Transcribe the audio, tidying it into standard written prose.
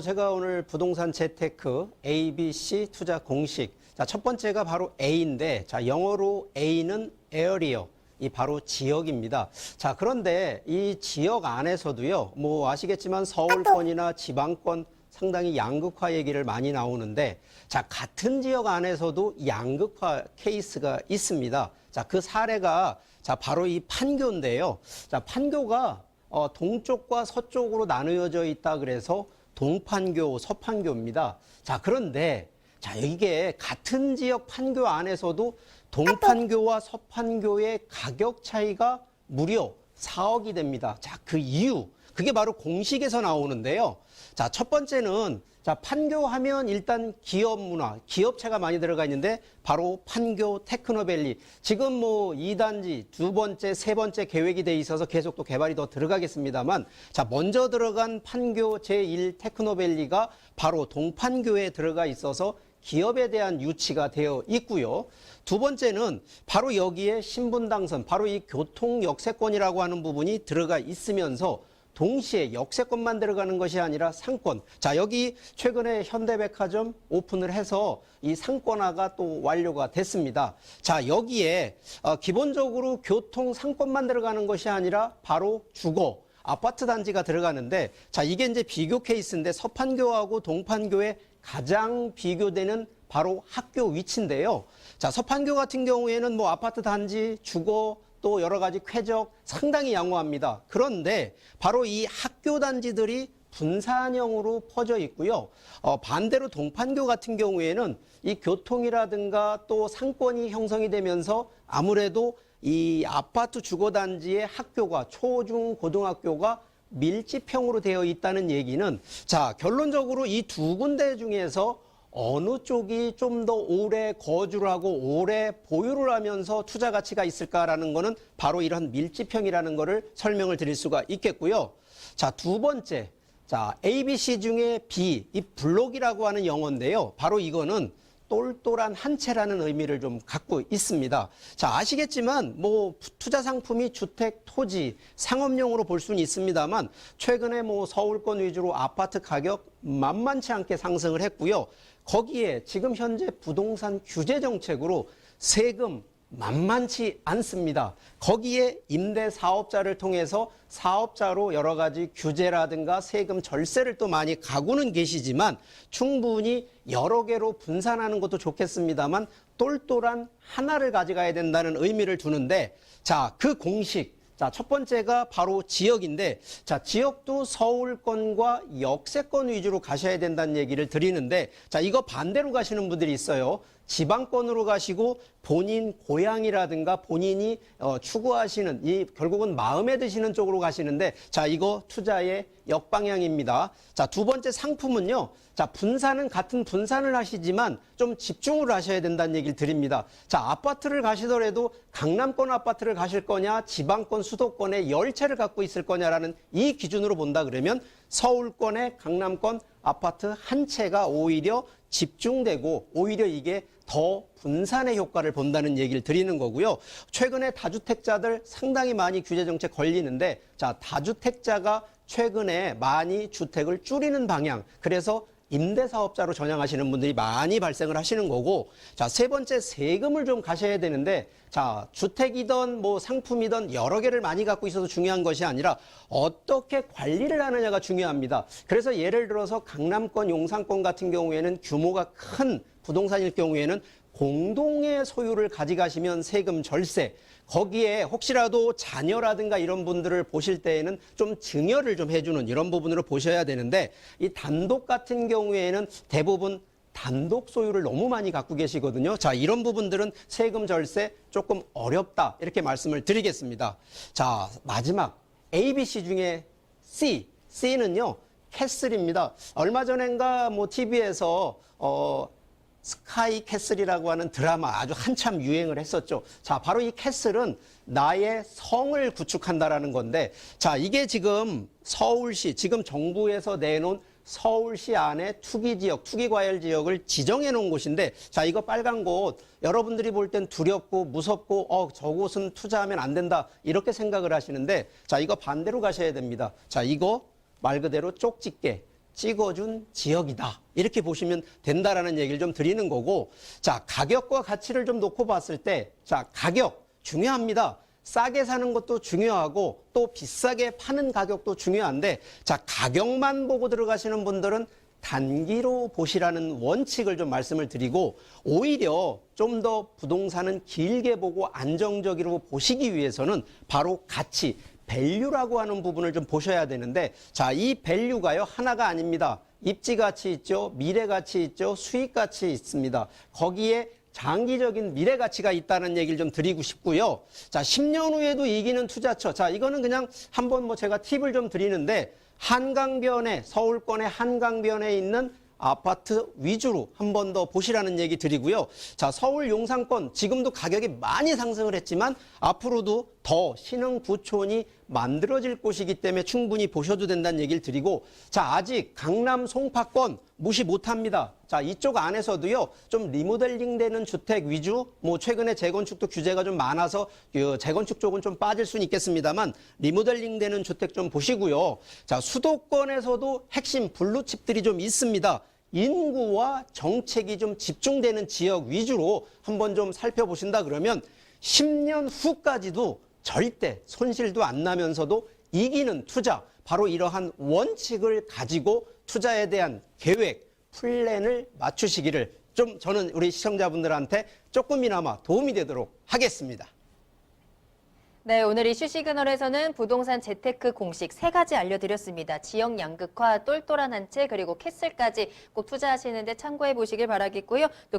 제가 오늘 부동산 재테크 ABC 투자 공식. 자, 첫 번째가 바로 A인데, 자, 영어로 A는 area. 이 바로 지역입니다. 자, 그런데 이 지역 안에서도요, 뭐 아시겠지만 서울권이나 지방권 상당히 양극화 얘기를 많이 나오는데, 자, 같은 지역 안에서도 양극화 케이스가 있습니다. 자, 그 사례가 자, 바로 이 판교인데요. 자, 판교가 동쪽과 서쪽으로 나누어져 있다 그래서 동판교, 서판교입니다. 자, 그런데 자, 이게 같은 지역 판교 안에서도 동판교와 서판교의 가격 차이가 무려 4억이 됩니다. 자, 그 이유, 그게 바로 공식에서 나오는데요. 자, 첫 번째는 자, 판교하면 일단 기업 문화, 기업체가 많이 들어가 있는데 바로 판교 테크노밸리. 지금 뭐 2단지, 두 번째, 세 번째 계획이 돼 있어서 계속 또 개발이 더 들어가겠습니다만, 자, 먼저 들어간 판교 제1 테크노밸리가 바로 동판교에 들어가 있어서 기업에 대한 유치가 되어 있고요. 두 번째는 바로 여기에 신분당선, 바로 이 교통 역세권이라고 하는 부분이 들어가 있으면서 동시에 역세권만 들어가는 것이 아니라 상권. 자, 여기 최근에 현대백화점 오픈을 해서 이 상권화가 또 완료가 됐습니다. 자, 여기에 기본적으로 교통 상권만 들어가는 것이 아니라 바로 주거, 아파트 단지가 들어가는데, 자, 이게 이제 비교 케이스인데 서판교하고 동판교의 가장 비교되는 바로 학교 위치인데요. 자, 서판교 같은 경우에는 뭐 아파트 단지, 주거, 또 여러 가지 쾌적 상당히 양호합니다. 그런데 바로 이 학교 단지들이 분산형으로 퍼져 있고요. 반대로 동판교 같은 경우에는 이 교통이라든가 또 상권이 형성이 되면서 아무래도 이 아파트 주거단지의 학교가 초, 중, 고등학교가 밀집형으로 되어 있다는 얘기는, 자, 결론적으로 이 두 군데 중에서 어느 쪽이 좀 더 오래 거주를 하고 오래 보유를 하면서 투자 가치가 있을까라는 거는 바로 이런 밀집형이라는 거를 설명을 드릴 수가 있겠고요. 자, 두 번째. 자, ABC 중에 B, 이 블록이라고 하는 영어인데요. 바로 이거는 똘똘한 한 채라는 의미를 좀 갖고 있습니다. 자, 아시겠지만 뭐 투자 상품이 주택, 토지, 상업용으로 볼 수는 있습니다만 최근에 뭐 서울권 위주로 아파트 가격 만만치 않게 상승을 했고요. 거기에 지금 현재 부동산 규제 정책으로 세금 만만치 않습니다. 거기에 임대사업자를 통해서 사업자로 여러 가지 규제라든가 세금 절세를 또 많이 가고는 계시지만 충분히 여러 개로 분산하는 것도 좋겠습니다만 똘똘한 하나를 가져가야 된다는 의미를 두는데, 자, 그 공식. 자, 첫 번째가 바로 지역인데, 자, 지역도 서울권과 역세권 위주로 가셔야 된다는 얘기를 드리는데, 자, 이거 반대로 가시는 분들이 있어요. 지방권으로 가시고 본인 고향이라든가 본인이 추구하시는 이 결국은 마음에 드시는 쪽으로 가시는데, 자, 이거 투자의 역방향입니다. 자, 두 번째 상품은요. 자, 분산은 같은 분산을 하시지만 좀 집중을 하셔야 된다는 얘기를 드립니다. 자, 아파트를 가시더라도 강남권 아파트를 가실 거냐, 지방권 수도권에 10채를 갖고 있을 거냐라는 이 기준으로 본다 그러면 서울권의 강남권 아파트 한 채가 오히려 집중되고 오히려 이게 더 분산의 효과를 본다는 얘기를 드리는 거고요. 최근에 다주택자들 상당히 많이 규제 정책 걸리는데, 자, 다주택자가 최근에 많이 주택을 줄이는 방향, 그래서 임대사업자로 전향하시는 분들이 많이 발생을 하시는 거고, 자, 세 번째 세금을 좀 가셔야 되는데, 자, 주택이든 뭐 상품이든 여러 개를 많이 갖고 있어서 중요한 것이 아니라 어떻게 관리를 하느냐가 중요합니다. 그래서 예를 들어서 강남권, 용산권 같은 경우에는 규모가 큰 부동산일 경우에는 공동의 소유를 가져가시면 세금 절세, 거기에 혹시라도 자녀라든가 이런 분들을 보실 때에는 좀 증여를 좀 해주는 이런 부분으로 보셔야 되는데, 이 단독 같은 경우에는 대부분 단독 소유를 너무 많이 갖고 계시거든요. 자, 이런 부분들은 세금 절세 조금 어렵다 이렇게 말씀을 드리겠습니다. 자, 마지막 ABC 중에 C, C는요 캐슬입니다. 얼마 전엔가 뭐 TV에서 스카이 캐슬이라고 하는 드라마 아주 한참 유행을 했었죠. 자, 바로 이 캐슬은 나의 성을 구축한다라는 건데, 자, 이게 지금 서울시, 지금 정부에서 내놓은 서울시 안에 투기지역, 투기과열 지역을 지정해 놓은 곳인데, 자, 이거 빨간 곳 여러분들이 볼 땐 두렵고 무섭고 저곳은 투자하면 안 된다 이렇게 생각을 하시는데, 자, 이거 반대로 가셔야 됩니다. 자, 이거 말 그대로 쪽집게, 찍어준 지역이다. 이렇게 보시면 된다라는 얘기를 좀 드리는 거고, 자, 가격과 가치를 좀 놓고 봤을 때, 자, 가격 중요합니다. 싸게 사는 것도 중요하고 또 비싸게 파는 가격도 중요한데, 자, 가격만 보고 들어가시는 분들은 단기로 보시라는 원칙을 좀 말씀을 드리고, 오히려 좀 더 부동산은 길게 보고 안정적으로 보시기 위해서는 바로 가치, 밸류라고 하는 부분을 좀 보셔야 되는데, 자, 이 밸류가요, 하나가 아닙니다. 입지 가치 있죠, 미래 가치 있죠, 수익 가치 있습니다. 거기에 장기적인 미래 가치가 있다는 얘기를 좀 드리고 싶고요. 자, 10년 후에도 이기는 투자처. 자, 이거는 그냥 한번 뭐 제가 팁을 좀 드리는데, 한강변에, 서울권의 한강변에 있는 아파트 위주로 한 번 더 보시라는 얘기 드리고요. 자, 서울 용산권 지금도 가격이 많이 상승을 했지만 앞으로도 더 신흥 부촌이 만들어질 곳이기 때문에 충분히 보셔도 된다는 얘기를 드리고, 자, 아직 강남 송파권 무시 못합니다. 자, 이쪽 안에서도요, 좀 리모델링 되는 주택 위주, 뭐 최근에 재건축도 규제가 좀 많아서 재건축 쪽은 좀 빠질 수는 있겠습니다만 리모델링 되는 주택 좀 보시고요. 자, 수도권에서도 핵심 블루칩들이 좀 있습니다. 인구와 정책이 좀 집중되는 지역 위주로 한번 좀 살펴보신다 그러면 10년 후까지도 절대 손실도 안 나면서도 이기는 투자, 바로 이러한 원칙을 가지고 투자에 대한 계획, 플랜을 맞추시기를 좀 저는 우리 시청자분들한테 조금이나마 도움이 되도록 하겠습니다. 네, 오늘 이슈 시그널에서는 부동산 재테크 공식 3가지 알려드렸습니다. 지역 양극화, 똘똘한 한 채, 그리고 캐슬까지 꼭 투자하시는데 참고해 보시길 바라겠고요. 또